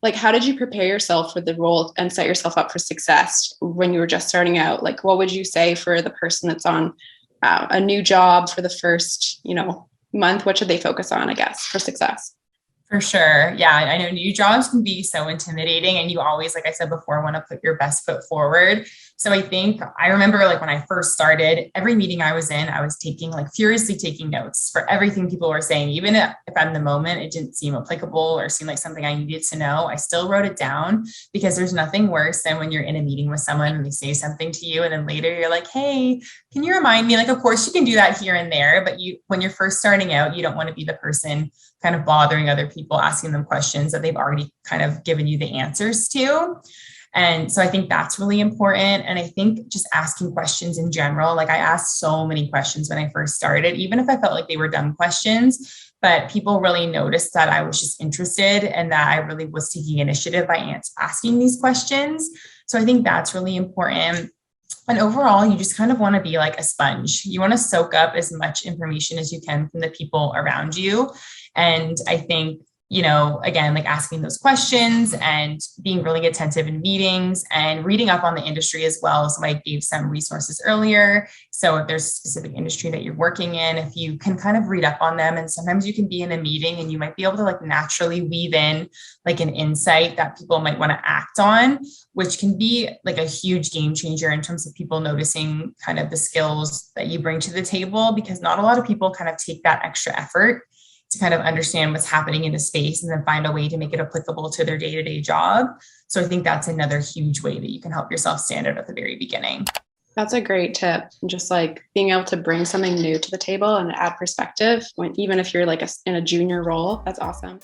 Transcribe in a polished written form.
like, how did you prepare yourself for the role and set yourself up for success when you were just starting out? Like, what would you say for the person that's on a new job for the first, month? What should they focus on, I guess, for success? For sure. Yeah. I know new jobs can be so intimidating and you always, like I said before, want to put your best foot forward. So I think I remember like when I first started, every meeting I was in, I was furiously taking notes for everything people were saying. Even if at the moment it didn't seem applicable or seem like something I needed to know, I still wrote it down because there's nothing worse than when you're in a meeting with someone and they say something to you and then later you're like, hey, can you remind me? Like, of course you can do that here and there, but when you're first starting out, you don't want to be the person kind of bothering other people, asking them questions that they've already kind of given you the answers to. And so I think that's really important. And I think just asking questions in general, like I asked so many questions when I first started, even if I felt like they were dumb questions, but people really noticed that I was just interested and that I really was taking initiative by asking these questions. So I think that's really important. And overall, you just kind of want to be like a sponge. You want to soak up as much information as you can from the people around you. And I think, again, like asking those questions and being really attentive in meetings and reading up on the industry as well. So I gave some resources earlier. So if there's a specific industry that you're working in, if you can kind of read up on them, and sometimes you can be in a meeting and you might be able to like naturally weave in like an insight that people might want to act on, which can be like a huge game changer in terms of people noticing kind of the skills that you bring to the table, because not a lot of people kind of take that extra effort to kind of understand what's happening in the space and then find a way to make it applicable to their day-to-day job. So I think that's another huge way that you can help yourself stand out at the very beginning. That's a great tip. Just like being able to bring something new to the table and add perspective, even if you're like in a junior role, that's awesome.